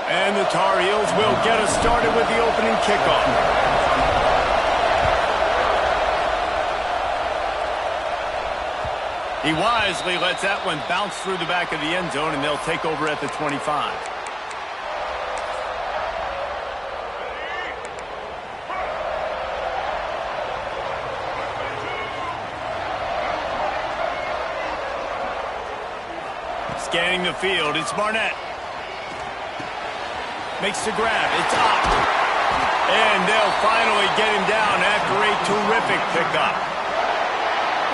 And the Tar Heels will get us started with the opening kickoff. He wisely lets that one bounce through the back of the end zone, and they'll take over at the 25. Scanning the field, it's Barnett. Makes the grab, it's up. And they'll finally get him down after a terrific pickup.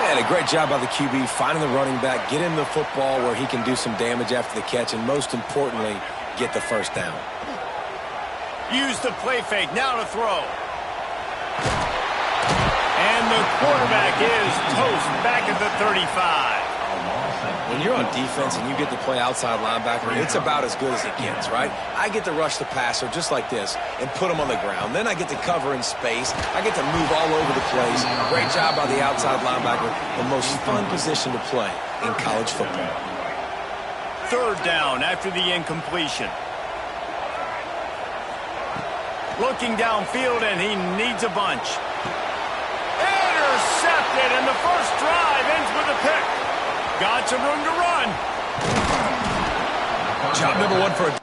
And a great job by the QB finding the running back, get him the football where he can do some damage after the catch, and most importantly, get the first down. Use the play fake. Now to throw. And the quarterback is toast back at the 35. When you're on defense and you get to play outside linebacker, it's about as good as it gets, right? I get to rush the passer just like this and put him on the ground. Then I get to cover in space. I get to move all over the place. Great job by the outside linebacker. The most fun position to play in college football. Third down after the incompletion. Looking downfield, and he needs a bunch. Intercepted, and the first drive ends with a pick. Got some room to run. Job number one for a...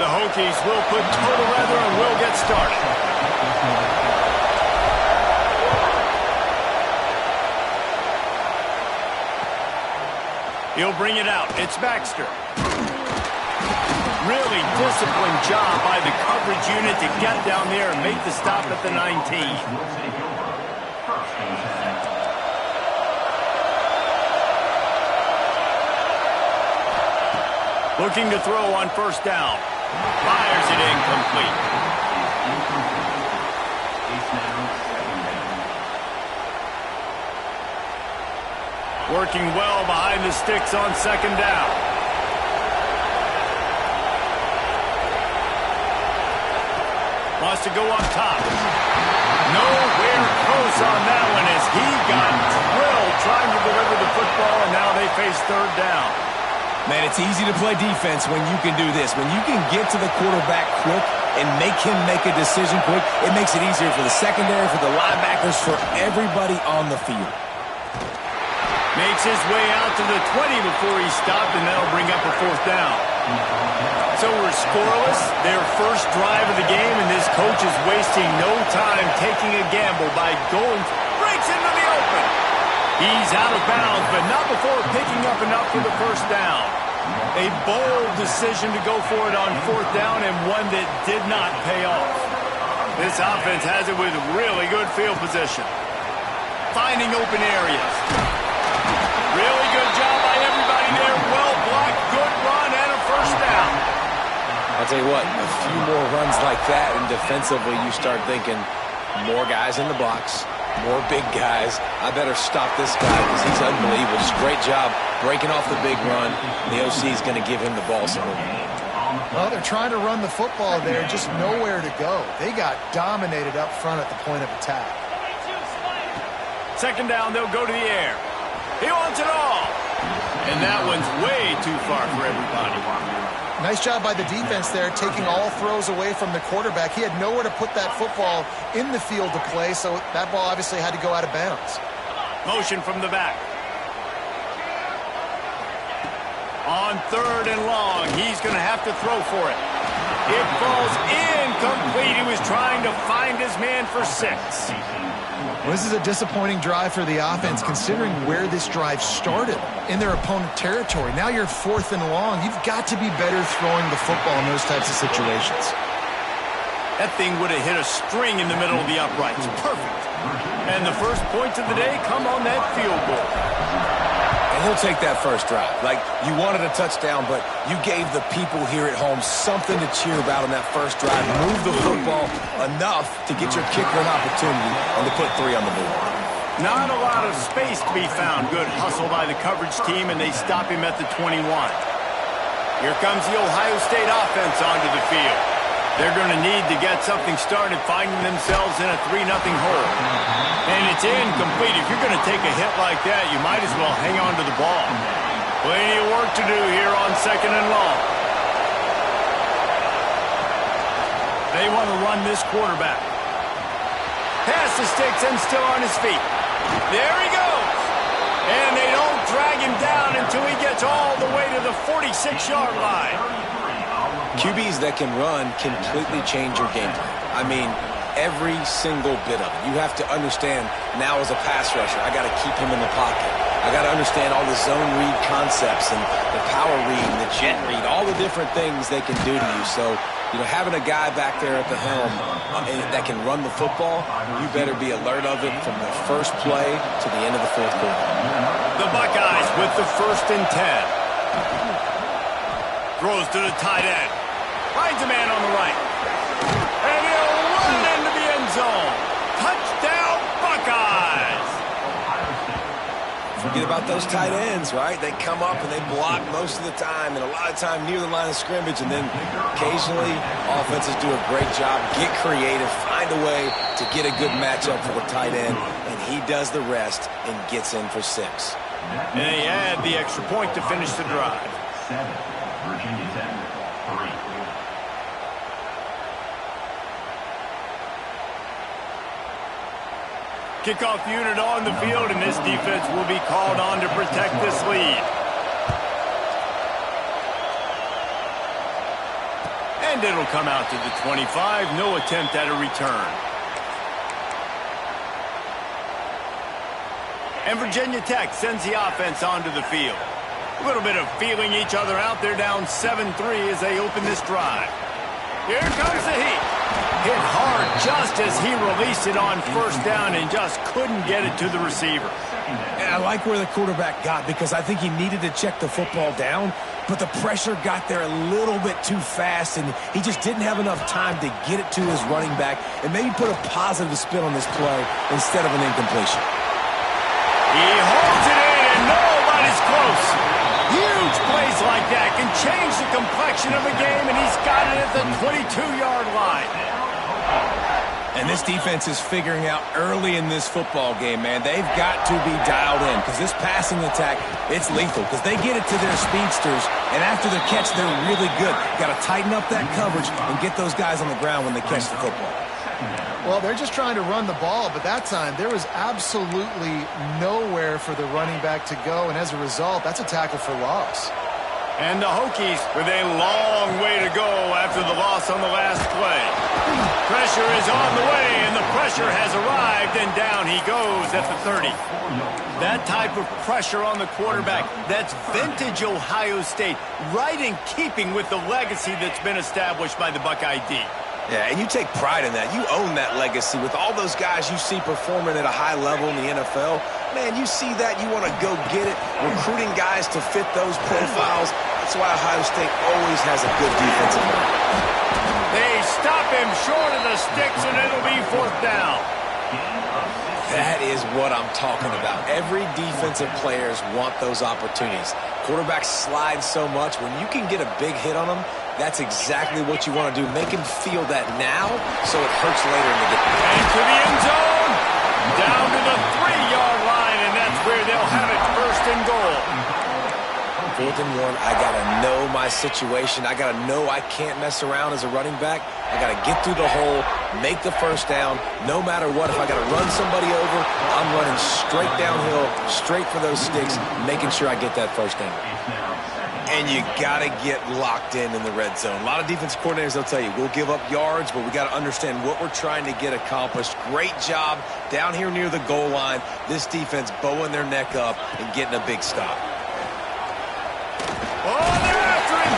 The Hokies will put total weather and will get started. He'll bring it out. It's Baxter. Really disciplined job by the coverage unit to get down there and make the stop at the 19. Looking to throw on first down. Fires it incomplete. Working well behind the sticks on second down. Wants to go up top. Nowhere close on that one as he got drilled trying to deliver the football, and now they face third down. Man, it's easy to play defense when you can do this. When you can get to the quarterback quick and make him make a decision quick, it makes it easier for the secondary, for the linebackers, for everybody on the field. Makes his way out to the 20 before he stopped, and that'll bring up a fourth down. So we're scoreless, their first drive of the game, and this coach is wasting no time taking a gamble by going, breaks into the open. He's out of bounds, but not before picking up enough for the first down. A bold decision to go for it on fourth down, and one that did not pay off. This offense has it with really good field position. Finding open areas. Really good job by everybody there. Well blocked, good run, and a first down. I'll tell you what, a few more runs like that, and defensively you start thinking more guys in the box, more big guys. I better stop this guy because he's unbelievable. Just great job breaking off the big run. The OC is going to give him the ball some more. Well, they're trying to run the football there, just nowhere to go. They got dominated up front at the point of attack. Second down, they'll go to the air. He wants it all. And that one's way too far for everybody. Nice job by the defense there, taking all throws away from the quarterback. He had nowhere to put that football in the field to play, so that ball obviously had to go out of bounds. Motion from the back. On third and long, he's going to have to throw for it. It falls incomplete. He was trying to find his man for 6. Well, this is a disappointing drive for the offense, considering where this drive started, in their opponent territory. Now you're fourth and long. You've got to be better throwing the football in those types of situations. That thing would have hit a string in the middle of the uprights. Perfect. And the first points of the day come on that field goal. And he'll take that first drive. Like, you wanted a touchdown, but you gave the people here at home something to cheer about on that first drive. Move the football enough to get your kicker an opportunity and to put 3 on the board. Not a lot of space to be found. Good hustle by the coverage team, and they stop him at the 21. Here comes the Ohio State offense onto the field. They're going to need to get something started, finding themselves in a 3-0 hole. And it's incomplete. If you're going to take a hit like that, you might as well hang on to the ball. Plenty of work to do here on second and long. They want to run this quarterback. Past the sticks and still on his feet. There he goes. And they don't drag him down until he gets all the way to the 46-yard line. QBs that can run completely change your game plan. I mean, every single bit of it. You have to understand now as a pass rusher, I got to keep him in the pocket. I got to understand all the zone read concepts and the power read and the jet read, all the different things they can do to you. So, you know, having a guy back there at the helm that can run the football, you better be alert of it from the first play to the end of the fourth quarter. The Buckeyes with the 1st and 10. Throws to the tight end. Finds a man on the right. And he'll run into the end zone. Touchdown, Buckeyes! Forget about those tight ends, right? They come up and they block most of the time, and a lot of time near the line of scrimmage, and then occasionally offenses do a great job, get creative, find a way to get a good matchup for the tight end, and he does the rest and gets in for 6. And they add the extra point to finish the drive. 7, Virginia Tech, 3. Kickoff unit on the field, and this defense will be called on to protect this lead. And And it'll come out to the 25. No attempt at a return. And Virginia Tech sends the offense onto the field. A little bit of feeling each other out. They're down 7-3 as they open this drive. Here comes the heat. Hit hard just as he released it on first down and just couldn't get it to the receiver. And I like where the quarterback got because I think he needed to check the football down, but the pressure got there a little bit too fast, and he just didn't have enough time to get it to his running back and maybe put a positive spin on this play instead of an incompletion. He holds it in, and nobody's close. Huge plays like that can change the complexion of a game, and he's got it at the 22-yard line. And this defense is figuring out early in this football game, man. They've got to be dialed in because this passing attack, it's lethal because they get it to their speedsters, and after the catch, they're really good. Got to tighten up that coverage and get those guys on the ground when they catch the football. Well, they're just trying to run the ball, but that time there was absolutely nowhere for the running back to go, and as a result, that's a tackle for loss. And the Hokies with a long way to go after the loss on the last play. Pressure is on the way, and the pressure has arrived, and down he goes at the 30. That type of pressure on the quarterback, that's vintage Ohio State, right in keeping with the legacy that's been established by the Buckeye D. Yeah, and you take pride in that. You own that legacy with all those guys you see performing at a high level in the NFL. Man, you see that, you want to go get it, recruiting guys to fit those profiles. That's why Ohio State always has a good defensive line. They stop him short of the sticks, and it'll be fourth down. That is what I'm talking about. Every defensive players want those opportunities. Quarterbacks slide so much. When you can get a big hit on them, that's exactly what you want to do. Make him feel that now so it hurts later in the game. And to the end zone, down to the 3-yard line, and that's where they'll have it, first and goal. 4th and 1, I got to know my situation. I got to know I can't mess around as a running back. I got to get through the hole, make the first down. No matter what, if I got to run somebody over, I'm running straight downhill, straight for those sticks, making sure I get that first down. And you got to get locked in the red zone. A lot of defensive coordinators, they'll tell you, we'll give up yards, but we got to understand what we're trying to get accomplished. Great job down here near the goal line. This defense bowing their neck up and getting a big stop. Oh, they're after him.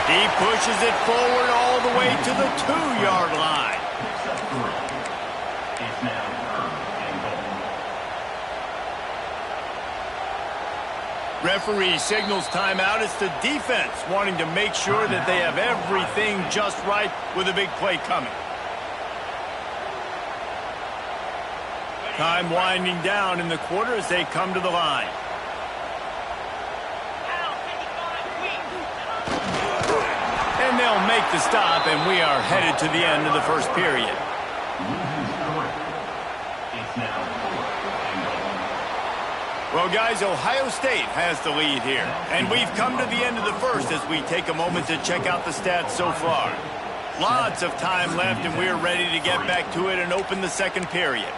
He pushes it forward all the way to the 2-yard line. It's now 3rd and goal. Referee signals timeout. It's the defense wanting to make sure that they have everything just right with a big play coming. Time winding down in the quarter as they come to the line. And they'll make the stop, and we are headed to the end of the first period. It's now 4th and goal. Well, guys, Ohio State has the lead here. And we've come to the end of the first as we take a moment to check out the stats so far. Lots of time left, and we're ready to get back to it and open the second period.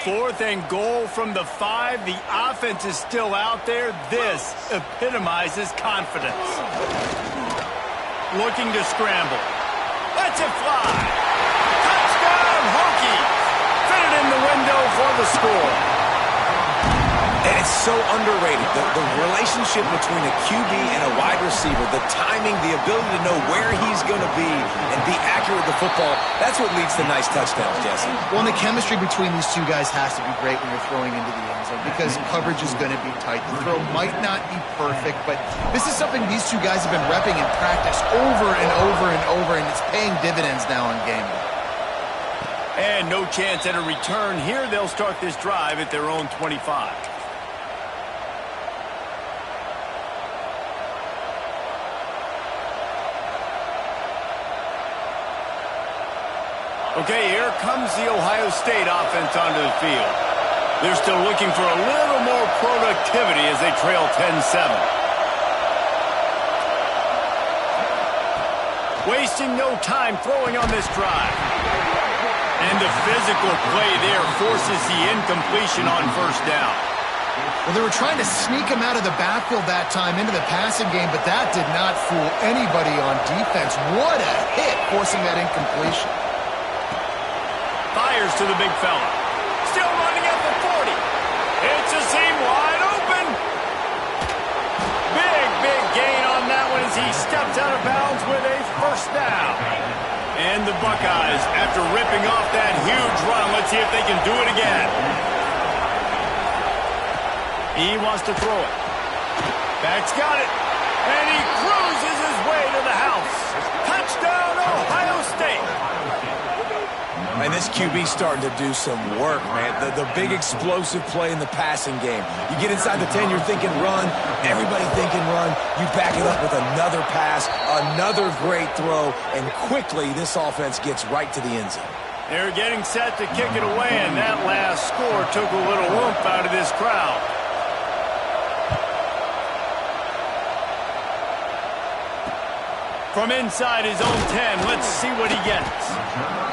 Fourth and goal from the 5. The offense is still out there. This epitomizes confidence. Looking to scramble. Lets it fly. Touchdown, Hokies. Fit it in the window for the score. And it's so underrated. The relationship between a QB and a wide receiver, the timing, the ability to know where he's going to be and be accurate with the football, that's what leads to nice touchdowns, Jesse. Well, and the chemistry between these two guys has to be great when you're throwing into the end zone because coverage is going to be tight. The throw might not be perfect, but this is something these two guys have been repping in practice over and over and over, and it's paying dividends now on game day. And no chance at a return here. They'll start this drive at their own 25. Okay, here comes the Ohio State offense onto the field. They're still looking for a little more productivity as they trail 10-7. Wasting no time throwing on this drive. And the physical play there forces the incompletion on first down. Well, they were trying to sneak him out of the backfield that time into the passing game, but that did not fool anybody on defense. What a hit, forcing that incompletion. Fires to the big fella. Still running at the 40. It's a seam wide open. Big gain on that one as he steps out of bounds with a first down. And the Buckeyes, after ripping off that huge run, let's see if they can do it again. He wants to throw it. Back's got it. And he cruises his way to the house. Touchdown, Ohio State. And this QB's starting to do some work, man. The big explosive play in the passing game. You get inside the 10, you're thinking run. Everybody thinking run. You back it up with another pass, another great throw, and quickly this offense gets right to the end zone. They're getting set to kick it away, and that last score took a little oomph out of this crowd. From inside his own 10, let's see what he gets.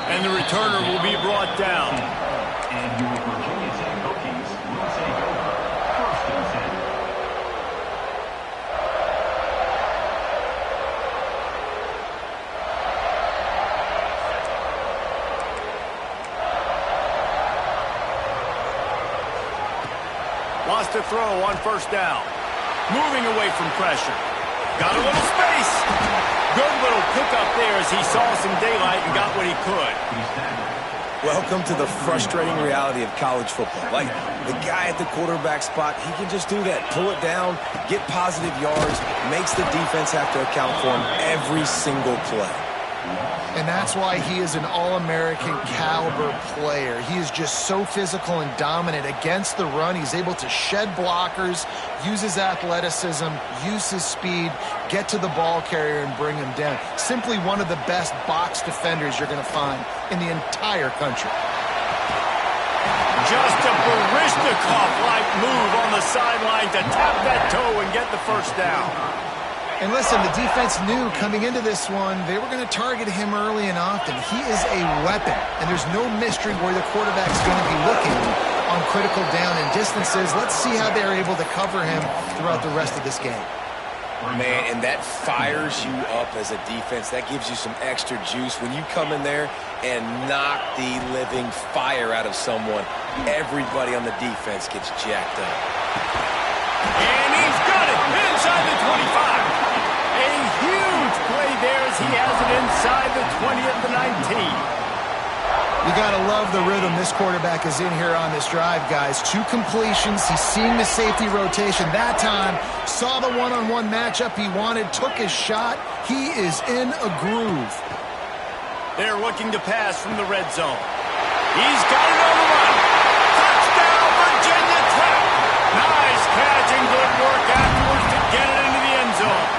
And the returner will be brought down. And your Virginia Tech Hokies will take first and 10. Wants to throw on first down. Moving away from pressure. Got a little space. Good little pickup there as he saw some daylight and got what he could. Welcome to the frustrating reality of college football. Like, the guy at the quarterback spot, he can just do that. Pull it down, get positive yards, makes the defense have to account for him every single play. And that's why he is an All-American caliber player. He is just so physical and dominant against the run. He's able to shed blockers, use his athleticism, use his speed, get to the ball carrier and bring him down. Simply one of the best box defenders you're going to find in the entire country. Just a Baryshnikov-like move on the sideline to tap that toe and get the first down. And listen, the defense knew coming into this one, they were going to target him early and often. He is a weapon, and there's no mystery where the quarterback's going to be looking on critical down and distances. Let's see how they're able to cover him throughout the rest of this game. Man, and that fires you up as a defense. That gives you some extra juice. When you come in there and knock the living fire out of someone, everybody on the defense gets jacked up. And he's got it inside the 25. A huge play there as he has it inside the 20 at the 19. You got to love the rhythm this quarterback is in here on this drive, guys. 2 completions. He's seeing the safety rotation. That time, saw the one-on-one matchup he wanted, took his shot. He is in a groove. They're looking to pass from the red zone. He's got it on the run. Touchdown, Virginia Tech. Nice catch and good work afterwards to get it into the end zone.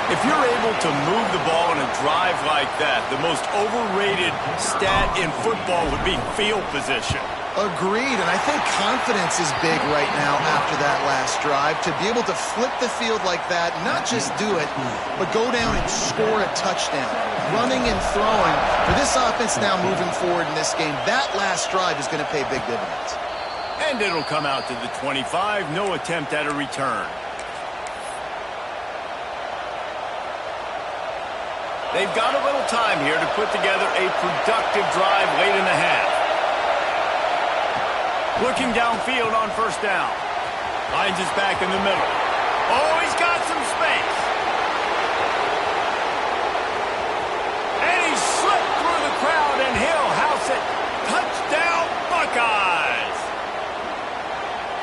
If you're able to move the ball in a drive like that, the most overrated stat in football would be field position. Agreed, and I think confidence is big right now after that last drive. To be able to flip the field like that, not just do it, but go down and score a touchdown. Running and throwing. For this offense now moving forward in this game, that last drive is going to pay big dividends. And it'll come out to the 25. No attempt at a return. They've got a little time here to put together a productive drive late in the half. Looking downfield on first down. Finds his back in the middle. Oh, he's got some space. And he slipped through the crowd, and he'll house it. Touchdown, Buckeyes.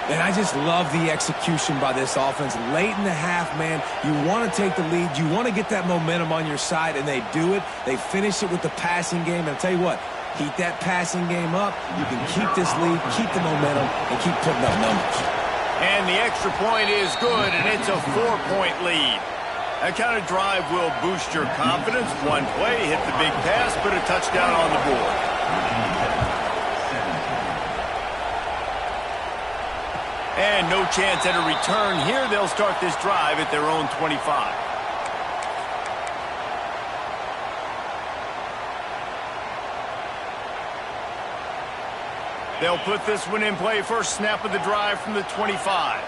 And I just love the execution by this offense. Late in the half, man, you want to take the lead. You want to get that momentum on your side, and they do it. They finish it with the passing game. And I'll tell you what, keep that passing game up. You can keep this lead, keep the momentum, and keep putting up numbers. And the extra point is good, and it's a 4-point lead. That kind of drive will boost your confidence. One play, hit the big pass, put a touchdown on the board. And no chance at a return here. They'll start this drive at their own 25. They'll put this one in play. First snap of the drive from the 25.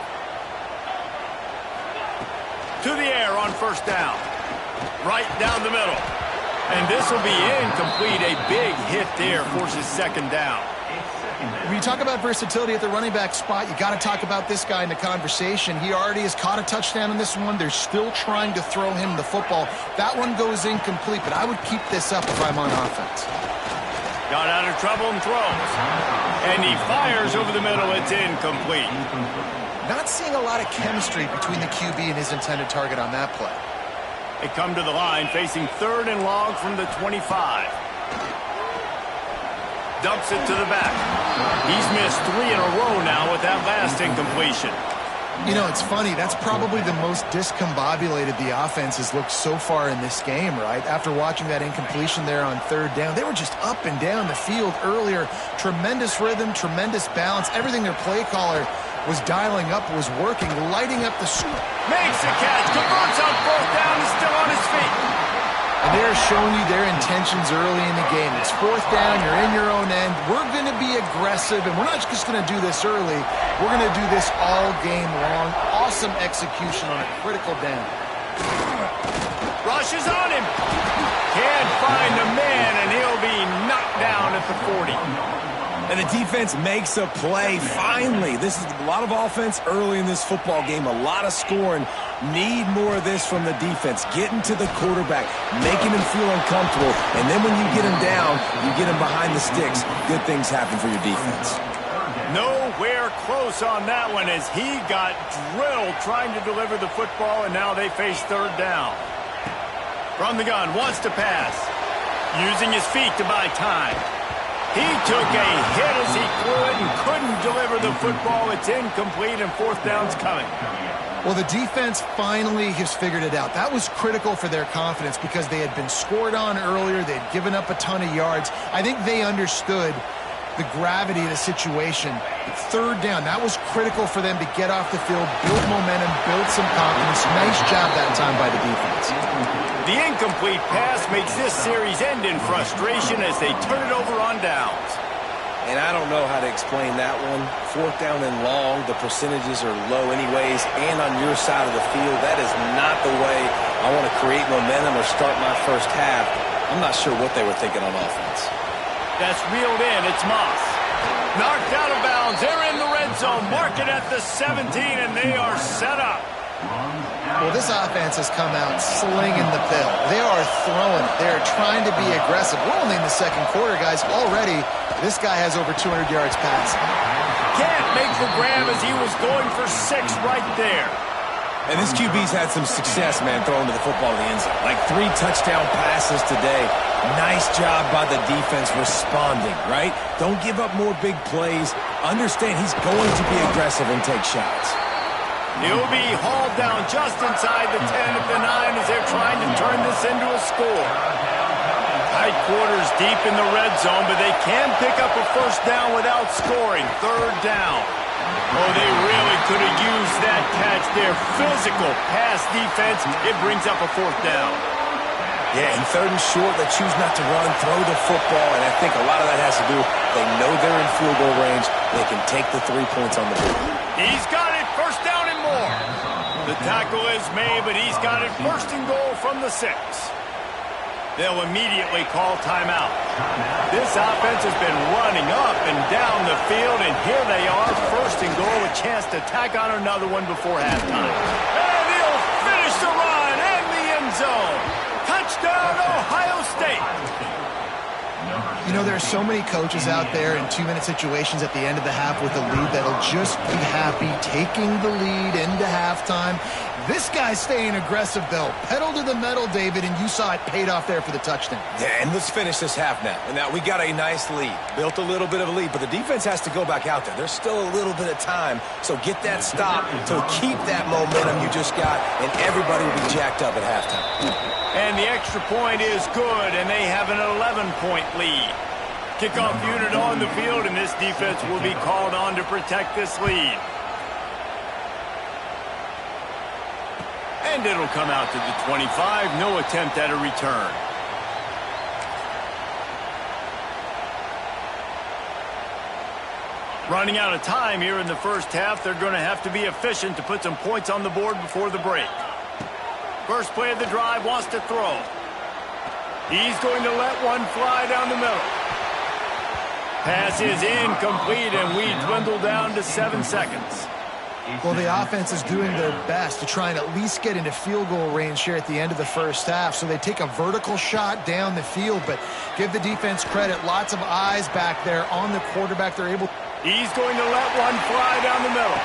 To the air on first down. Right down the middle. And this will be incomplete. A big hit there forces second down. When you talk about versatility at the running back spot, you got to talk about this guy in the conversation. He already has caught a touchdown in this one. They're still trying to throw him the football. That one goes incomplete, but I would keep this up if I'm on offense. Got out of trouble and throws. And he fires over the middle. It's incomplete. Not seeing a lot of chemistry between the QB and his intended target on that play. They come to the line facing third and long from the 25. Dumps it to the back. He's missed 3 in a row now with that last incompletion. You know, it's funny. That's probably the most discombobulated the offense has looked so far in this game, right? After watching that incompletion there on third down, they were just up and down the field earlier. Tremendous rhythm, tremendous balance. Everything their play caller was dialing up was working, lighting up the score. Makes the catch, converts on fourth down, is still on his feet. And they're showing you their intentions early in the game. It's fourth down, you're in your own end. We're going to be aggressive, and we're not just going to do this early. We're going to do this all game long. Awesome execution on a critical down. Rushes on him. Can't find the man, and he'll be knocked down at the 40. And the defense makes a play, finally. This is a lot of offense early in this football game, a lot of scoring. Need more of this from the defense. Getting to the quarterback, making him feel uncomfortable, and then when you get him down, you get him behind the sticks. Good things happen for your defense. Nowhere close on that one as he got drilled trying to deliver the football, and now they face third down. From the gun, wants to pass. Using his feet to buy time. He took a hit as he could and couldn't deliver the football. It's incomplete, and fourth down's coming. Well, the defense finally has figured it out. That was critical for their confidence because they had been scored on earlier. They had given up a ton of yards. I think they understood the gravity of the situation. Third down, that was critical for them to get off the field, build momentum, build some confidence. Nice job that time by the defense. The incomplete pass makes this series end in frustration as they turn it over on downs. And I don't know how to explain that one. Fourth down and long, the percentages are low anyways, and on your side of the field, that is not the way I want to create momentum or start my first half. I'm not sure what they were thinking on offense. That's reeled in. It's Moss. Knocked out of bounds. They're in the red zone. Mark it at the 17, and they are set up. Well, this offense has come out slinging the pill. They are throwing it. They are trying to be aggressive. We're only in the second quarter, guys. Already, this guy has over 200 yards passing. Can't make the grab as he was going for 6 right there. And this QB's had some success, man, throwing to the football in the end zone. Like 3 touchdown passes today. Nice job by the defense responding, right? Don't give up more big plays. Understand he's going to be aggressive and take shots. He'll be hauled down just inside the 10 at the 9 as they're trying to turn this into a score. Tight quarters deep in the red zone, but they can pick up a first down without scoring. Third down. Oh, they really could have used that catch there. Physical pass defense. It brings up a fourth down. Yeah, and third and short, they choose not to run, throw the football, and I think a lot of that has to do with they know they're in field goal range. They can take the 3 points on the board. He's got it. First down and more. The tackle is made, but he's got it first and goal from the 6. They'll immediately call timeout. This offense has been running up and down the field, and here they are, first and goal, a chance to tack on another one before halftime. And he'll finish the run in the end zone. Touchdown, Ohio State. You know, there are so many coaches out there in 2-minute situations at the end of the half with a lead that'll just be happy taking the lead into halftime. This guy's staying aggressive, though. Pedal to the metal, David, and you saw it paid off there for the touchdown. Yeah, and let's finish this half now. And now we got a nice lead. Built a little bit of a lead, but the defense has to go back out there. There's still a little bit of time, so get that stop to keep that momentum you just got, and everybody will be jacked up at halftime. And the extra point is good, and they have an 11-point lead. Kickoff unit on the field, and this defense will be called on to protect this lead. And it'll come out to the 25. No attempt at a return. Running out of time here in the first half, they're going to have to be efficient to put some points on the board before the break. First play of the drive, wants to throw. He's going to let one fly down the middle. Pass is incomplete, and we dwindle down to 7 seconds. Well, the offense is doing their best to try and at least get into field goal range here at the end of the first half. So they take a vertical shot down the field, but give the defense credit. Lots of eyes back there on the quarterback. They're able. He's going to let one fly down the middle.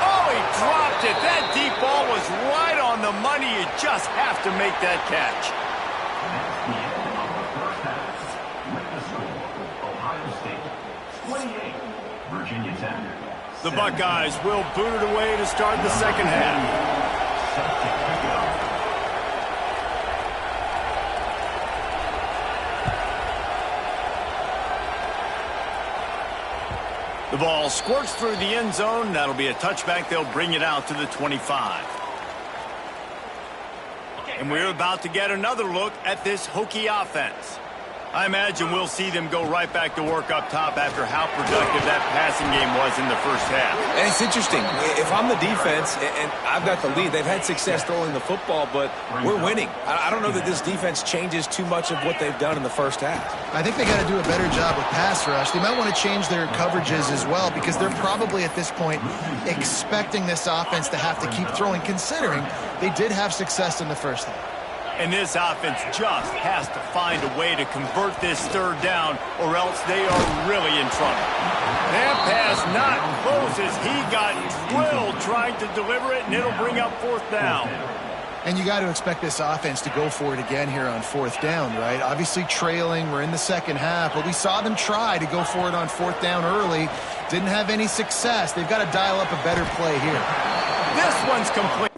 Oh, he dropped it. That deep ball was right on the money. You just have to make that catch. That's the end of the first half. With the score, Ohio State 28, Virginia Tech. The Buckeyes will boot it away to start the second half. Set to kick it off. The ball squirts through the end zone. That'll be a touchback. They'll bring it out to the 25. And we're about to get another look at this Hokie offense. I imagine we'll see them go right back to work up top after how productive that passing game was in the first half. And it's interesting. If I'm the defense and I've got the lead, they've had success throwing the football, but we're winning. I don't know that this defense changes too much of what they've done in the first half. I think they got to do a better job with pass rush. They might want to change their coverages as well because they're probably at this point expecting this offense to have to keep throwing, considering they did have success in the first half. And this offense just has to find a way to convert this third down, or else they are really in trouble. That pass not close as he got drilled trying to deliver it, and it'll bring up fourth down. And you got to expect this offense to go for it again here on fourth down, right? Obviously trailing, we're in the second half, but we saw them try to go for it on fourth down early. Didn't have any success. They've got to dial up a better play here. This one's complete.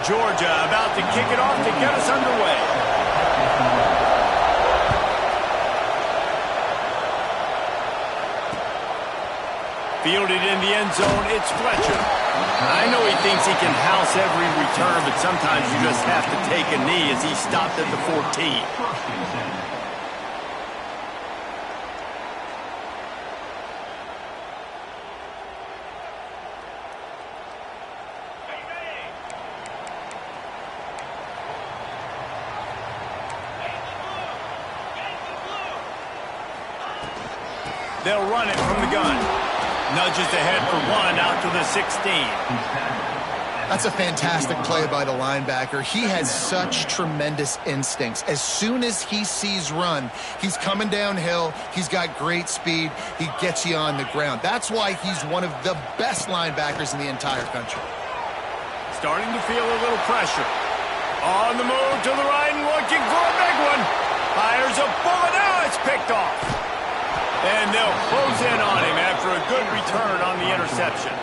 Georgia about to kick it off to get us underway. Fielded in the end zone, it's Fletcher. I know he thinks he can house every return, but sometimes you just have to take a knee as he stopped at the 14. They'll run it from the gun. Nudges ahead for one out to the 16. That's a fantastic play by the linebacker. He has such tremendous instincts. As soon as he sees run, he's coming downhill. He's got great speed. He gets you on the ground. That's why he's one of the best linebackers in the entire country. Starting to feel a little pressure. On the move to the right and looking for a big one. Fires a bullet. Now it's picked off. And they'll close in on him after a good return on the interception.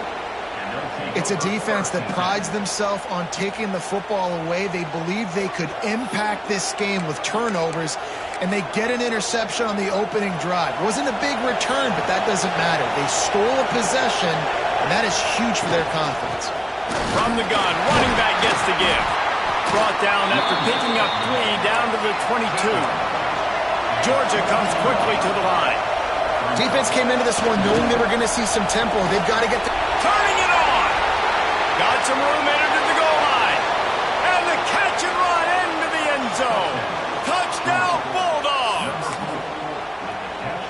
It's a defense that prides themselves on taking the football away. They believe they could impact this game with turnovers, and they get an interception on the opening drive. It wasn't a big return, but that doesn't matter. They stole a possession, and that is huge for their confidence. From the gun, running back gets the give. Brought down after picking up 3 down to the 22. Georgia comes quickly to the line. Defense came into this one knowing they were going to see some tempo. They've got to get the... Turning it on. Got some room entered at the goal line. And the catch and run into the end zone. Touchdown, Bulldogs.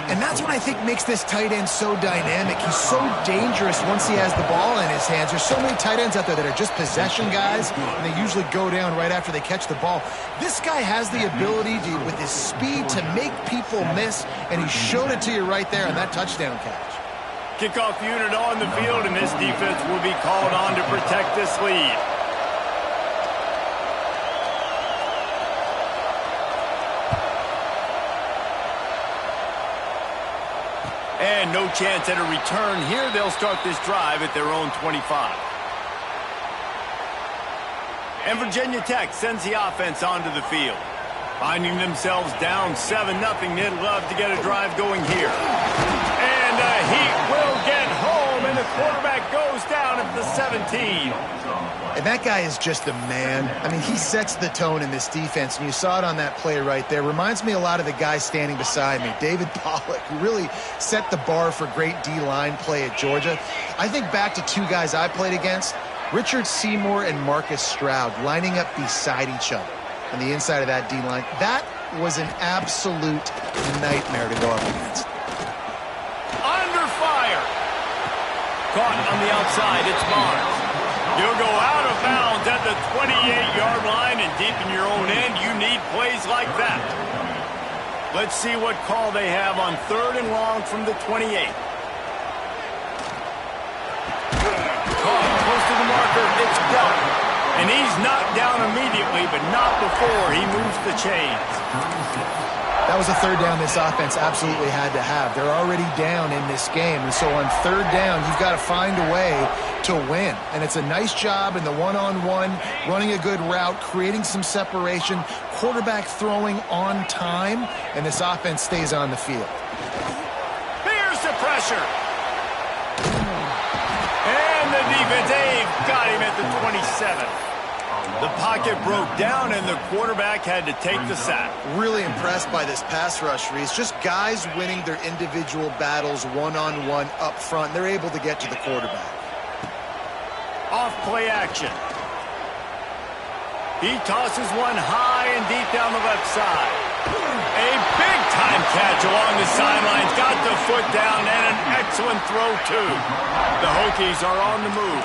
And that's what I think makes this tight end so dynamic. He's so dangerous once he has the ball in his hands. There's so many tight ends out there that are just possession guys, and they usually go down right after they catch the ball. This guy has the ability to, with his speed, to make people miss, and he showed it to you right there on that touchdown catch. Kickoff unit on the field, and this defense will be called on to protect this lead. And no chance at a return here. They'll start this drive at their own 25. And Virginia Tech sends the offense onto the field. Finding themselves down 7-0, they'd love to get a drive going here. And Heat will get home, and the quarterback goes down at the 17. And that guy is just a man. I mean, he sets the tone in this defense, and you saw it on that play right there. Reminds me a lot of the guy standing beside me, David Pollock, who really set the bar for great D-line play at Georgia. I think back to 2 guys I played against, Richard Seymour and Marcus Stroud, lining up beside each other on the inside of that D-line. That was an absolute nightmare to go up against. Under fire. Caught on the outside, it's Barnes. You'll go out of bounds at the 28-yard line, and deep in your own end, you need plays like that. Let's see what call they have on 3rd and long from the 28. Caught close to the marker, it's done. And he's knocked down immediately, but not before he moves the chains. That was a 3rd down this offense absolutely had to have. They're already down in this game, and so on 3rd down, you've got to find a way to win. And it's a nice job in the one-on-one, running a good route, creating some separation, quarterback throwing on time, and this offense stays on the field. Here's the pressure. And the defense, they've got him at the 27. The pocket broke down, and the quarterback had to take the sack. Really impressed by this pass rush, Reese. Just guys winning their individual battles one-on-one up front. They're able to get to the quarterback. Off play action. He tosses one high and deep down the left side. A big-time catch along the sidelines. Got the foot down, and an excellent throw, too. The Hokies are on the move.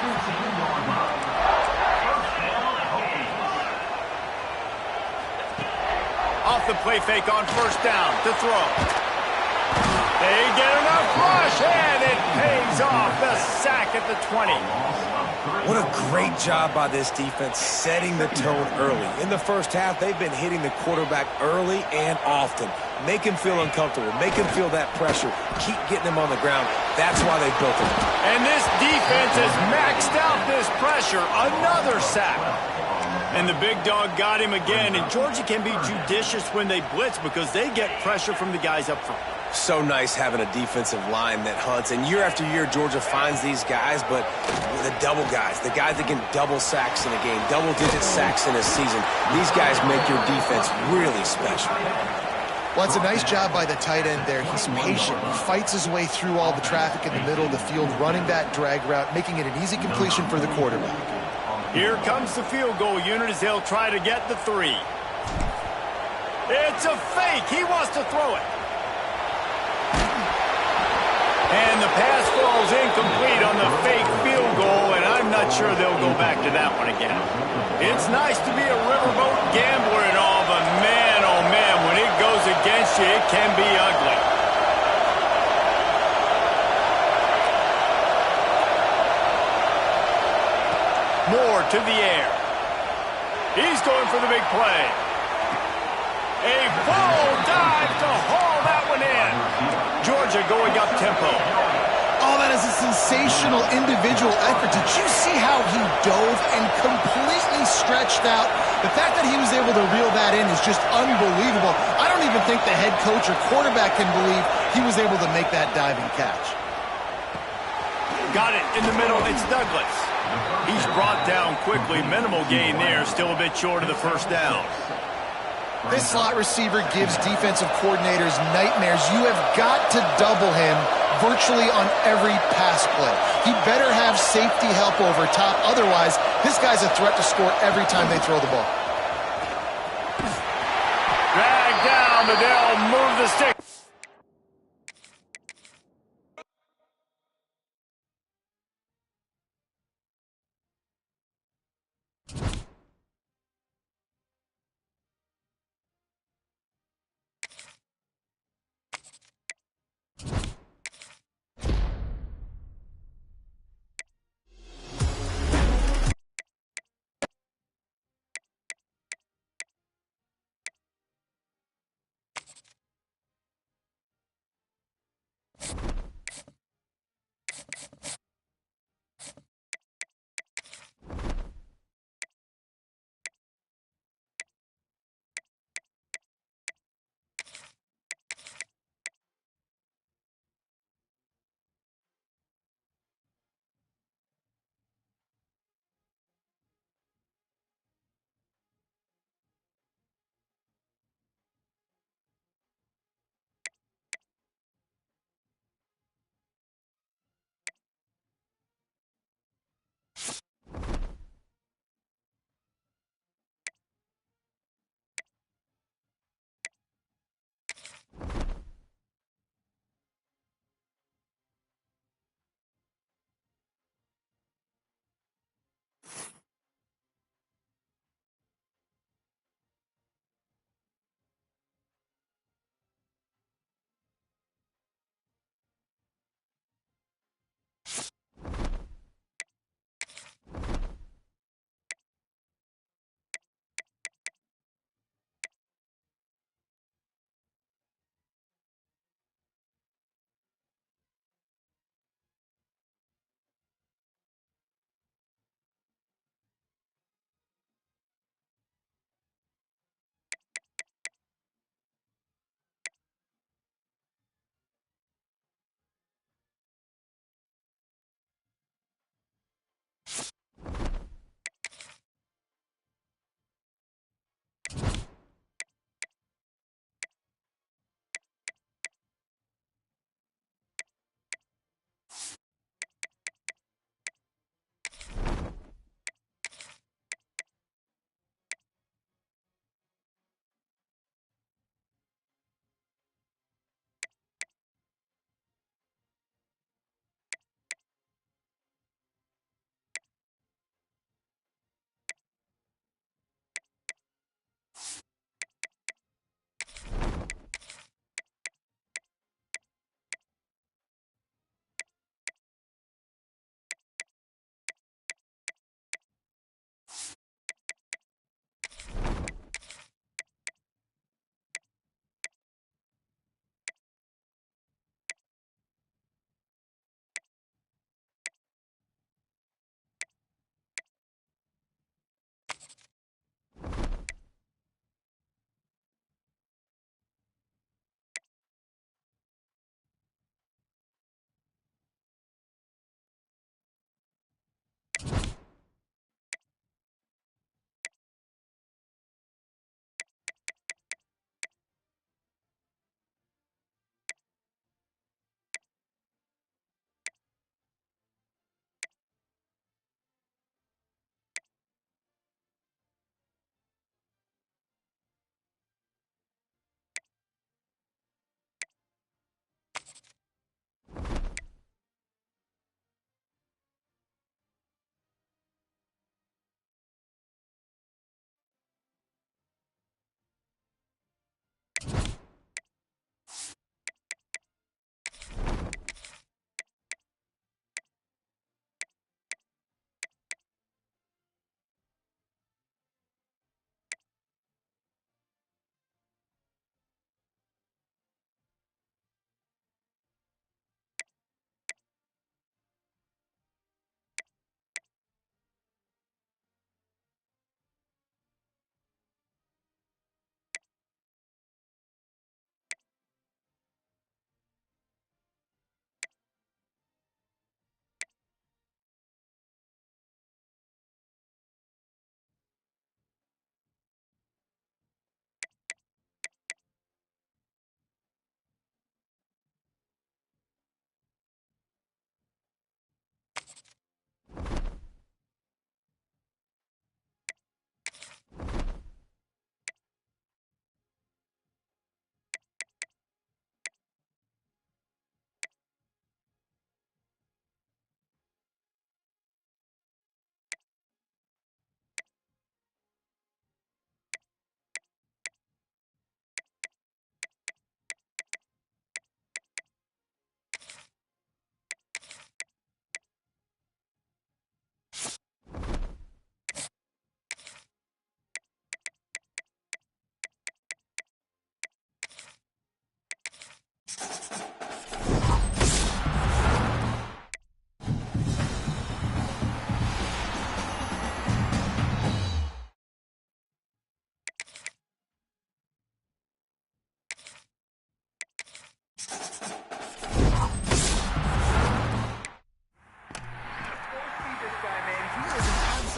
Off the play fake on 1st down to throw. They get enough rush, and it pays off. The sack at the 20. What a great job by this defense setting the tone early. In the first half, they've been hitting the quarterback early and often. Make him feel uncomfortable. Make him feel that pressure. Keep getting him on the ground. That's why they built him. And this defense has maxed out this pressure. Another sack. And the big dog got him again. And Georgia can be judicious when they blitz because they get pressure from the guys up front. So nice having a defensive line that hunts. And year after year, Georgia finds these guys, but the double guys, the guys that can double sacks in a game, double-digit sacks in a season, these guys make your defense really special. Well, it's a nice job by the tight end there. He's patient. He fights his way through all the traffic in the middle of the field, running that drag route, making it an easy completion for the quarterback. Here comes the field goal unit as they'll try to get the 3. It's a fake. He wants to throw it. And the pass falls incomplete on the fake field goal, and I'm not sure they'll go back to that one again. It's nice to be a riverboat gambler and all, but man, oh man, when it goes against you, it can be ugly. Moore to the air. He's going for the big play. A full dive to haul that one in. Georgia going up tempo. Oh, that is a sensational individual effort. Did you see how he dove and completely stretched out? The fact that he was able to reel that in is just unbelievable. I don't even think the head coach or quarterback can believe he was able to make that diving catch. Got it in the middle. It's Douglas. He's brought down quickly. Minimal gain there. Still a bit short of the first down. This slot receiver gives defensive coordinators nightmares. You have got to double him virtually on every pass play. He better have safety help over top. Otherwise, this guy's a threat to score every time they throw the ball. Drag down, but they'll move the stick.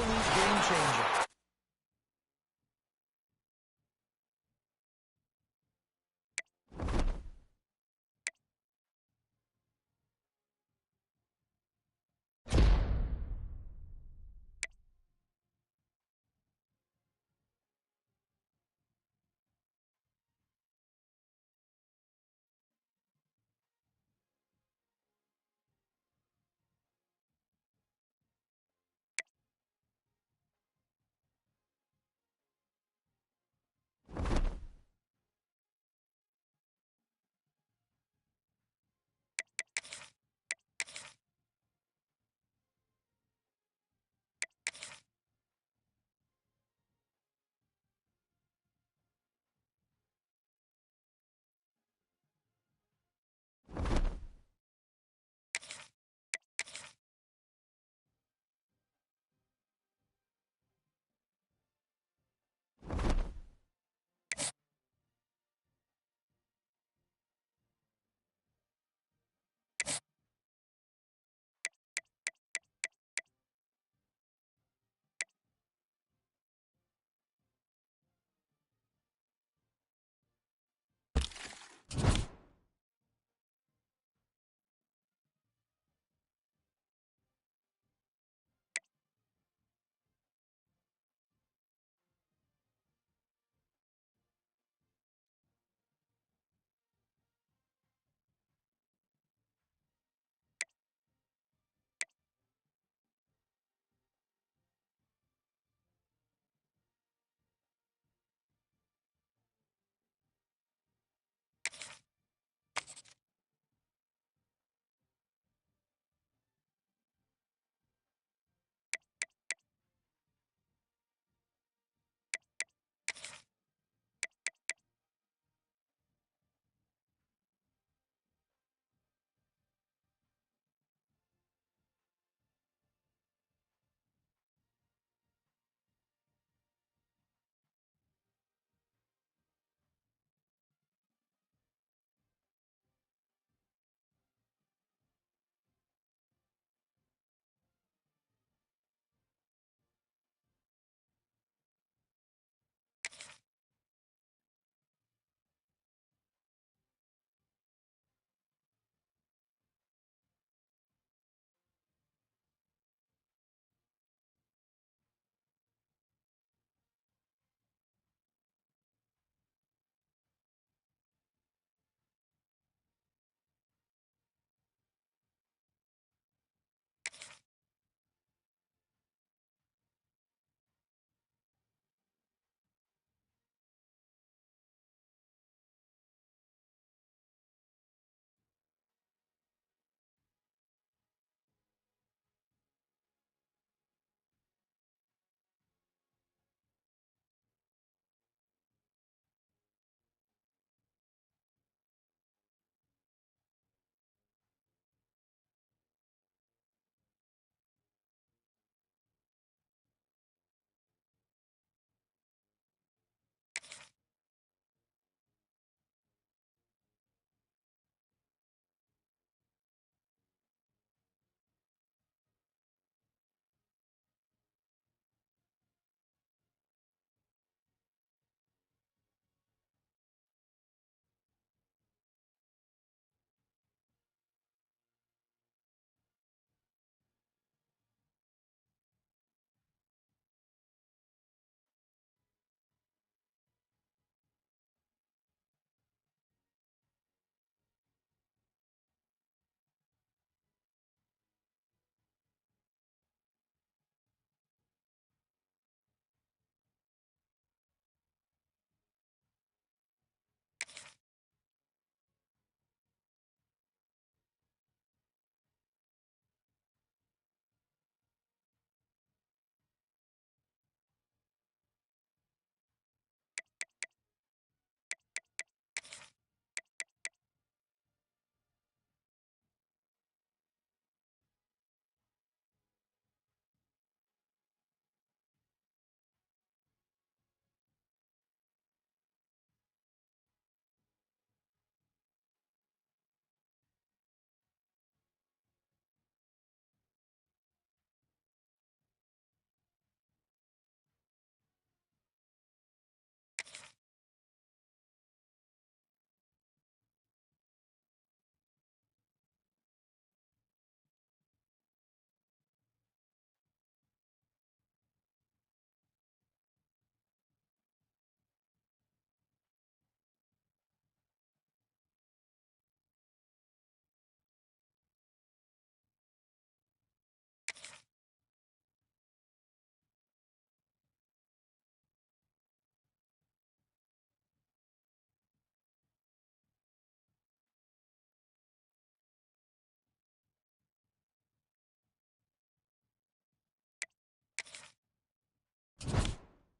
absolute game changer.